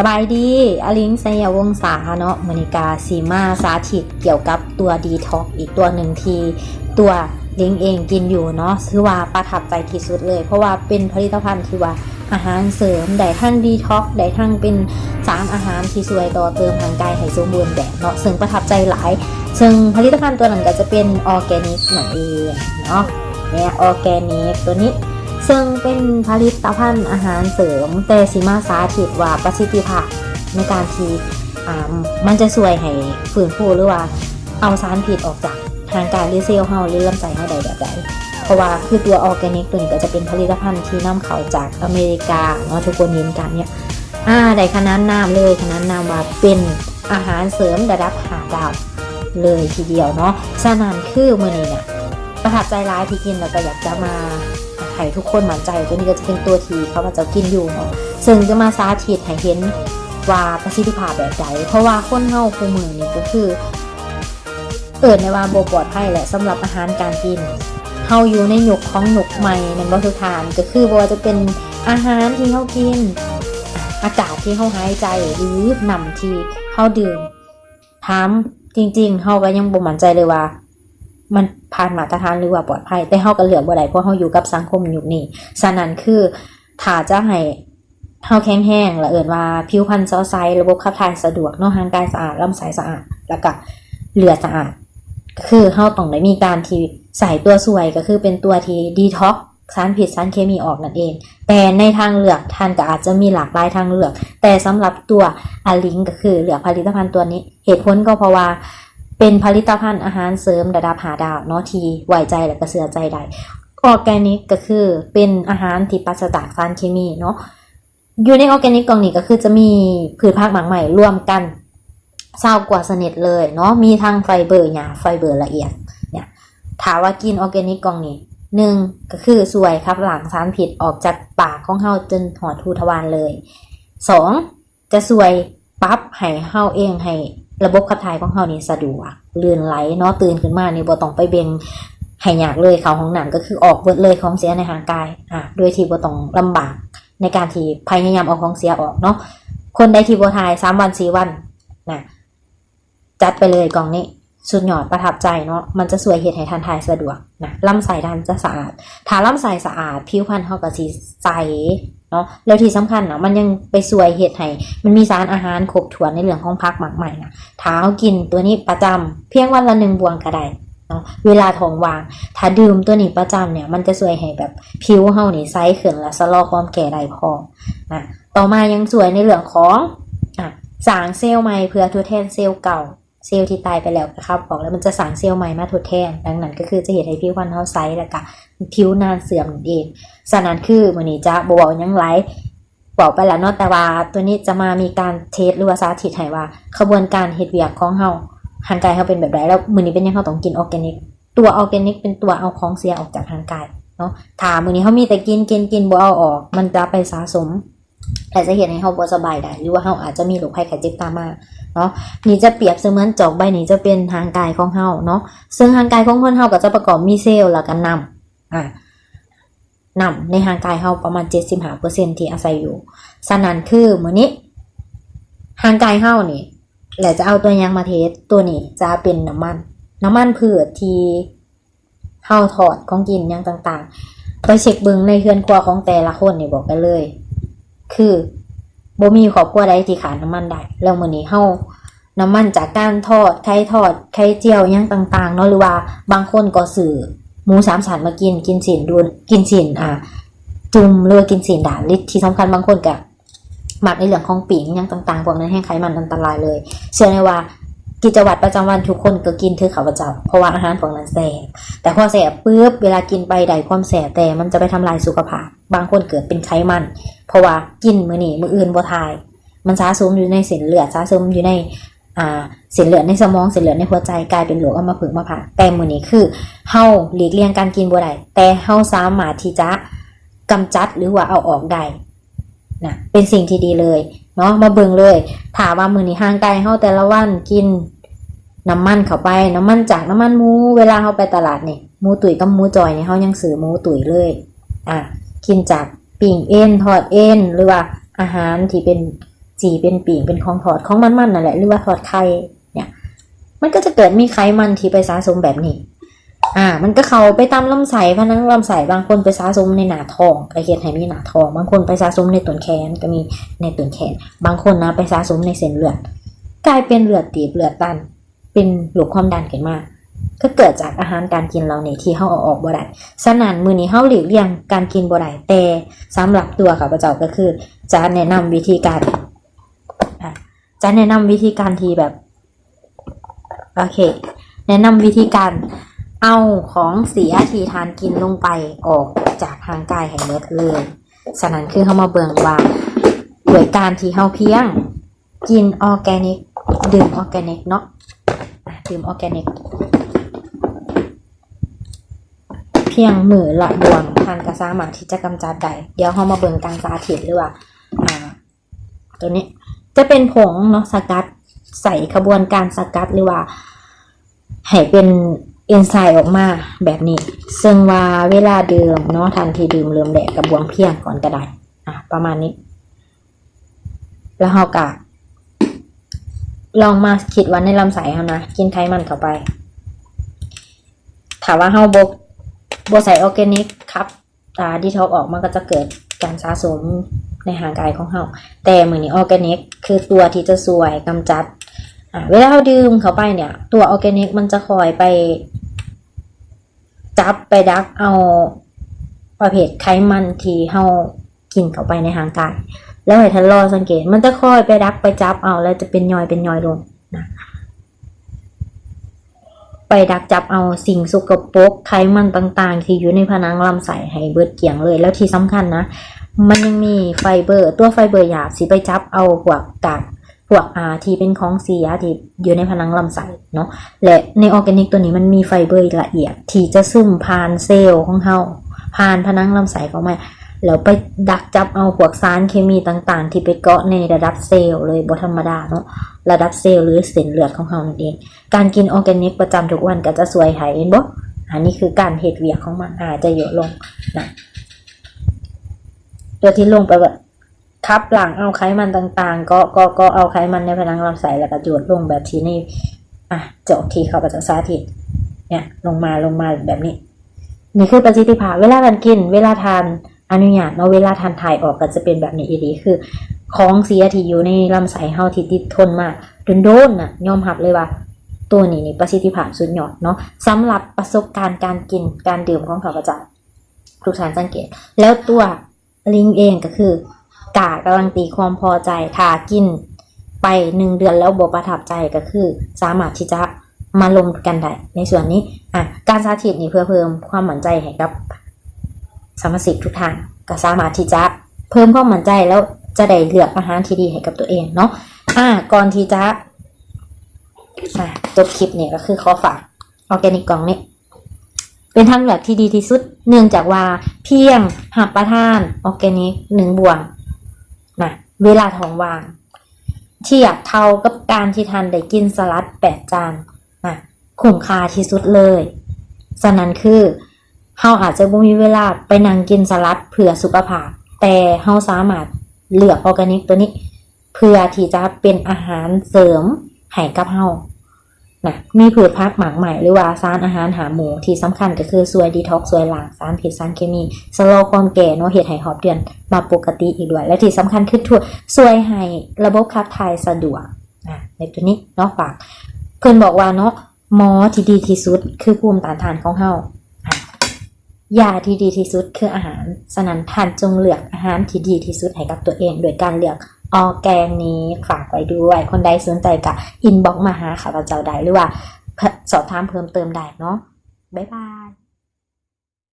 สบายดีอลิงไสยวงศาเนาะมณิกาสีมาสาธิตเกี่ยวกับตัวดีท็อกอีกตัวหนึ่งที่ตัวลิงเองกินอยู่เนาะคือว่าประทับใจที่สุดเลยเพราะว่าเป็นผลิตภัณฑ์ที่ว่าอาหารเสริมได้ทั้งดีท็อกได้ทั้งเป็นสารอาหารที่ช่วยต่อเติมร่างกายให้สมบูรณ์แบบเนาะซึ่งประทับใจหลายซึ่งผลิตภัณฑ์ตัวนั้นก็จะเป็นออร์แกนิกนั่นเองเนาะเนี่ยออร์แกนิกตัวนี้ซึ่งเป็นผลิตภัณฑ์อาหารเสริมแต่สิมาสาธิตว่าประสิทธิภาพในการที่มันจะช่วยให้ฟื้นฟูหรือว่าเอาสารพิษออกจากทางกายหรือเซลล์เฮาหรือลำไส้เฮาได้แบบใดเพราะว่าคือตัวออร์แกนิกตัวนี้ก็จะเป็นผลิตภัณฑ์ที่นำเข้าจากอเมริกาเนาะทุกคนเห็นกันเนี่ยได้ขนานนามเลยขนานนามว่าเป็นอาหารเสริมระดับ5 ดาวเลยทีเดียวเนาะฉะนั้นคือมื้อนี้เนี่ยประทับใจร้ายที่กินแล้วก็อยากจะมาให้ทุกคนมั่นใจตัวนี้ก็จะเป็นตัวที่เขาว่าจะกินอยู่เนาะซึ่งจะมาสาธิตให้เห็นว่าประสิทธิภาพแบบใดเพราะว่าคนเฮาคู่มือนี่ก็คือในว่าบ่ปลอดภัยแหละสำหรับอาหารการกินเฮาอยู่ในยุคของยุคใหม่นั่นบ่ทุกทานก็คือบ่ว่าจะเป็นอาหารที่เฮากินอากาศที่เฮาหายใจหรือน้ำที่เฮาดื่มถามจริงๆเฮาก็ยังบ่มั่นใจเลยว่ามันผ่านมาตรฐานหรือว่าปลอดภัยแต่เฮาก็เลือกบ่ได้เพราะเฮาอยู่กับสังคมยุคนี้ฉะนั้นคือถ้าจะให้เฮาแข็งแรงและว่าผิวพรรณใสระบบขับถ่ายสะดวกเนาะร่างกายสะอาดลำไส้สะอาดแล้วก็เลือดสะอาดก็คือเฮาต้องได้มีการที่ใส่ตัวช่วยก็คือเป็นตัวที่ดีท็อกสารพิษสารเคมีออกนั่นเองแต่ในทางเลือกท่านก็อาจจะมีหลากหลายทางเลือกแต่สำหรับตัวอลิงก็คือเลือกผลิตภัณฑ์ตัวนี้เหตุผลก็เพราะว่าเป็นผลิตภัณฑ์อาหารเสริมระดับ5 ดาวเนาะที่ไว้ใจและก็เชื่อใจได้ออร์แกนิกก็คือเป็นอาหารที่ปราศจากสารเคมีเนาะอยู่ในออร์แกนิกกล่องนี้ก็คือจะมีพืชผักหมากใหม่รวมกัน20 กว่าชนิดเลยเนาะมีทั้งไฟเบอร์หยาบไฟเบอร์ละเอียดเนี่ยถามว่ากินออร์แกนิกกล่องนี้1ก็คือช่วยขับล้างสารพิษออกจากปากของเฮาจนหอดทูทวารเลย2จะช่วยปรับให้เฮาเองให้ระบบขับถ่ายของเฮานี่สะดวกลื่นไหลเนาะตื่นขึ้นมานี่บ่ต้องไปเบ่งให้ยากเลยเข้าห้องน้ำก็คือออกเบิดเลยของเสียในร่างกายโดยที่บ่ต้องลำบากในการที่พยายามเอาของเสียออกเนาะคนใดที่บ่ถ่าย3 วัน4 วันนะจัดไปเลยกล่องนี้สุดยอดประทับใจเนาะมันจะช่วยเฮ็ดให้ทานถ่ายสะดวกนะลำไส้ท่านจะสะอาดถ้าลำไส้สะอาดผิวพรรณเฮาก็สิใสเนาะแล้วที่สำคัญนะมันยังไปช่วยเฮ็ดให้มันมีสารอาหารครบถ้วนในเรื่องของผักหมักใหม่นะถ้าเฮากินตัวนี้ประจำเพียงวันละ1 บวงก็ได้เนาะเวลาท้องว่างถ้าดื่มตัวนี้ประจำเนี่ยมันจะช่วยให้แบบผิวเฮานี่ใสขึ้นและชะลอความแก่ได้พอนะต่อมายังช่วยในเรื่องของสร้างเซลล์ใหม่เพื่อทดแทนเซลล์เก่าเซลล์ที่ตายไปแล้วครับออกแล้วมันจะสร้างเซลล์ใหม่มาทดแทนดังนั้นก็คือจะเห็นให้ผิวพรรณเฮาใสแล้วก็ผิวนานเสื่อมนั่นเองฉะนั้นคือมื้อนี้จะบ่เว้าหยังหลายบอกไปแล้วเนาะแต่ว่าตัวนี้จะมามีการเทสหรือว่าสาธิตให้ว่าขบวนการเฮ็ดเวียกของเฮาร่างกายเฮาเป็นแบบใดแล้วมื้อนี้เป็นยังเฮาต้องกินออร์แกนิกตัวออร์แกนิกเป็นตัวเอาของเสียออกจากร่างกายเนาะถ้ามื้อนี้เฮามีแต่กินบ่เอาออกมันจะไปสะสมแต่จะเห็นให้เฮาบ่สบายได้หรือว่าเฮาอาจจะมีโรคภัยไข้เจ็บตามมาเนาะนี่จะเปรียบเสมือนจอกใบนี้จะเป็นร่างกายของเฮาเนาะซึ่งร่างกายของคนเฮาก็จะประกอบมีเซลล์แล้วก็น้ำในร่างกายเฮาประมาณ 75% ที่อาศัยอยู่ฉะนั้นคือมื้อนี้ร่างกายเฮานี่แหละจะเอาตัวอย่างมาเทสตัวนี้จะเป็นน้ำมันพืชที่เฮาทอดของกินอย่างต่างๆไปเช็คเบิ่งในเรือนครัวของแต่ละคนนี่บอกกันเลยคือบ่มีครอบครัวใดที่ขาดน้ำมันได้แล้วมื้อนี้เฮาน้ำมันจากการทอดไข่เจียวอย่างต่างๆเนาะหรือว่าบางคนก็ซื้อหมู3 ชั้นมากินสินดูกินสินจุ่มหรือกินสินด่างฤทธิ์ที่สำคัญบางคนก็มักในเรื่องของปิ่งอย่างต่างๆพวกนั้นแห้งไขมันอันตรายเลยเชื่อได้ว่ากิจวัตรประจำวันทุกคนก็กินคือข้าวประจำเพราะว่าอาหารพวกนั้นแสบแต่พอแสบปุ๊บเวลากินไปได้ความแสบแต่มันจะไปทำลายสุขภาพบางคนเกิดเป็นไขมันเพราะว่ากินมื้อนี้มื้ออื่นบ่ทายมันสะสมอยู่ในเส้นเลือดสะสมอยู่ในเส้นเลือดในสมองเส้นเลือดในหัวใจกลายเป็นโรคอัมพฤกษ์มาผ่าแต่มื้อนี้คือเฮาหลีกเลี่ยงการกินบ่ได้แต่เฮาสามารถที่จะกำจัดหรือว่าเอาออกได้นะเป็นสิ่งที่ดีเลยเนาะมาเบิ่งเลยถามว่ามื้อนี้ห่างไกลเฮาแต่ละวันกินน้ำมันเข้าไปน้ำมันจากน้ำมันหมูเวลาเฮาไปตลาดนี่หมูตุ๋ยกับหมูจอยนี่เฮายังซื้อหมูตุ๋ยเลยกินจากปิ้งเอ็นทอดเอ็นหรือว่าอาหารที่เป็น จีเป็นปีงเป็นของถอดของมันนั่นแหละหรือว่าถอดไข่เนี่ยมันก็จะเกิดมีไขมันที่ไปสะสมแบบนี้มันก็เข้าไปตามลำไส้พนังลำไส้บางคนไปสะสมในหน้าท้องก็เฮ็ดให้มีหน้าท้องบางคนไปสะสมในต้นแขนก็มีในต้นแขนบางคนนะไปสะสมในเส้นเลือดกลายเป็นเลือดตีบเลือดตันเป็นโรคความดันขึ้นมาก็เกิดจากอาหารการกินเราเนี่ยที่เฮาเอาออกบ่ได้ฉะนั้นมื้อนี้เฮาหลีกเลี่ยงการกินบ่ได้แต่สำหรับตัวข้าพเจ้าก็คือจะแนะนำวิธีการที่แบบโอเคแนะนำวิธีการเอาของเสียที่ทานกินลงไปออกจากร่างกายให้หมดเลยฉะนั้นคือเฮามาเบิ่งว่าโดยการที่เฮาเพียงกินออร์แกนิกดื่มออร์แกนิกเนาะดื่มออร์แกนิกเพียงมื้อละบวงทานก็สามารถที่จะกำจัดได้เดี๋ยวเฮามาเบิ่งการสาธิตหรือว่าตัวนี้จะเป็นผงเนาะสกัดใส่ขบวนการสกัดหรือว่าให้เป็นเอนไซม์ออกมาแบบนี้ซึ่งว่าเวลาดื่มเนาะทันทีดื่มเริ่มแดกกับบวงเพียงก่อนก็ได้ประมาณนี้แล้วเฮาก็ลองมาคิดว่าในลำไส้เฮานะกินไขมันเข้าไปถ้าว่าเฮาบ่ใส่ออร์แกนิกครับดีท็อกออกมันก็จะเกิดการสะสมในร่างกายของเฮาแต่มื้อนี้ออร์แกนิกคือตัวที่จะช่วยกำจัดเวลาเราดื่มเข้าไปเนี่ยตัวออร์แกนิกมันจะคอยไปจับไปดักเอาประเภทไขมันที่เฮากินเข้าไปในร่างกายแล้วให้ท่านรอสังเกตมันจะคอยไปดักไปจับเอาแล้วจะเป็นย่อยลงนะไปดักจับเอาสิ่งสกปรกไขมันต่างๆที่อยู่ในผนังลำไส้ให้เบิดเกลี้ยงเลยแล้วที่สำคัญนะมันยังมีไฟเบอร์ตัวไฟเบอร์หยาบสิไปจับเอาพวกกากพวกที่เป็นของเสียที่อยู่ในผนังลำไส้เนาะและในออร์แกนิกตัวนี้มันมีไฟเบอร์ละเอียดที่จะซึมผ่านเซลล์ของเฮาผ่านผนังลำไส้เข้ามาแล้วไปดักจับเอาพวกสารเคมีต่างๆที่ไปเกาะในระดับเซลล์เลยบ่ธรรมดาเนาะระดับเซลล์หรือเส้นเลือดของเฮานั่นเองการกินออร์แกนิกประจำทุกวันก็จะสวยหายเห็นบ่อันนี้คือการเฮ็ดเวียกของมันจะเยอะลงนะตัวที่ลงไปแบบคับหลังเอาไขมันต่างๆก็เอาไขมันในผนังลำไส้แล้วก็โยนลงแบบที่นี่จบที่เขาจะสาธิตเนี่ยลงมาแบบนี้นี่คือประสิทธิภาพเวลาการกินเวลาทานอนุญาตเนาะเวลาทานถ่ายออกก็จะเป็นแบบนี้ดีคือของเสียที่อยู่ในลำไส้เฮาที่ติดทนมาโดนยอมรับเลยว่าตัวนี้นี่ประสิทธิภาพสุดยอดเนาะสำหรับประสบการณ์การกินการดื่มของข้าพเจ้าทุกท่านสังเกตแล้วตัวลิงเองก็คือกำลังตีความพอใจถ้ากินไป1 เดือนแล้วบ่ประทับใจก็คือสามารถที่จะมาลงกันได้ในส่วนนี้การสาธิตนี่เพื่อเพิ่มความมั่นใจให้กับสมาชิกทุกท่านก็สามารถที่จะเพิ่มความมั่นใจแล้วจะได้เลือกอาหารที่ดีให้กับตัวเองเนาะก่อนที่จะจบคลิปเนี่ยก็คือขอฝากออร์แกนิกกล่องนี้เป็นทางเลือกที่ดีที่สุดเนื่องจากว่าเพียงรับประทานออร์แกนิก1 บวงเวลาท้องว่างเทียบเท่ากับการที่ท่านได้กินสลัด8 จานคุ้มค่าที่สุดเลยฉะนั้นคือเฮาอาจจะบ่มีเวลาไปนั่งกินสลัดเพื่อสุขภาพแต่เฮาสามารถเลือกออร์แกนิกตัวนี้เพื่อที่จะเป็นอาหารเสริมให้กับเฮามีพืชผักหมากใหม่หรือว่าสารอาหารหาหมูที่สำคัญก็คือช่วยดีท็อกซ์ช่วยล้างสารพิษสารเคมีชะลอความแก่เนาะเฮ็ดให้หอบเดือนมาปกติอีกด้วยและที่สำคัญคือช่วยให้ระบบขับถ่ายสะดวกในตัวนี้เนาะฝากเพิ่นบอกว่าเนาะหมอที่ดีที่สุดคือภูมิต้านทานของเฮายาที่ดีที่สุดคืออาหารฉะนั้นท่านจงเลือกอาหารที่ดีที่สุดให้กับตัวเองโดยการเลือกออร์แกนิกฝากไว้ด้วยคนใดสนใจก็อินบ็อกซ์มาหาข้าพเจ้าได้หรือว่าสอบถามเพิ่มเติมได้เนาะบ๊ายบาย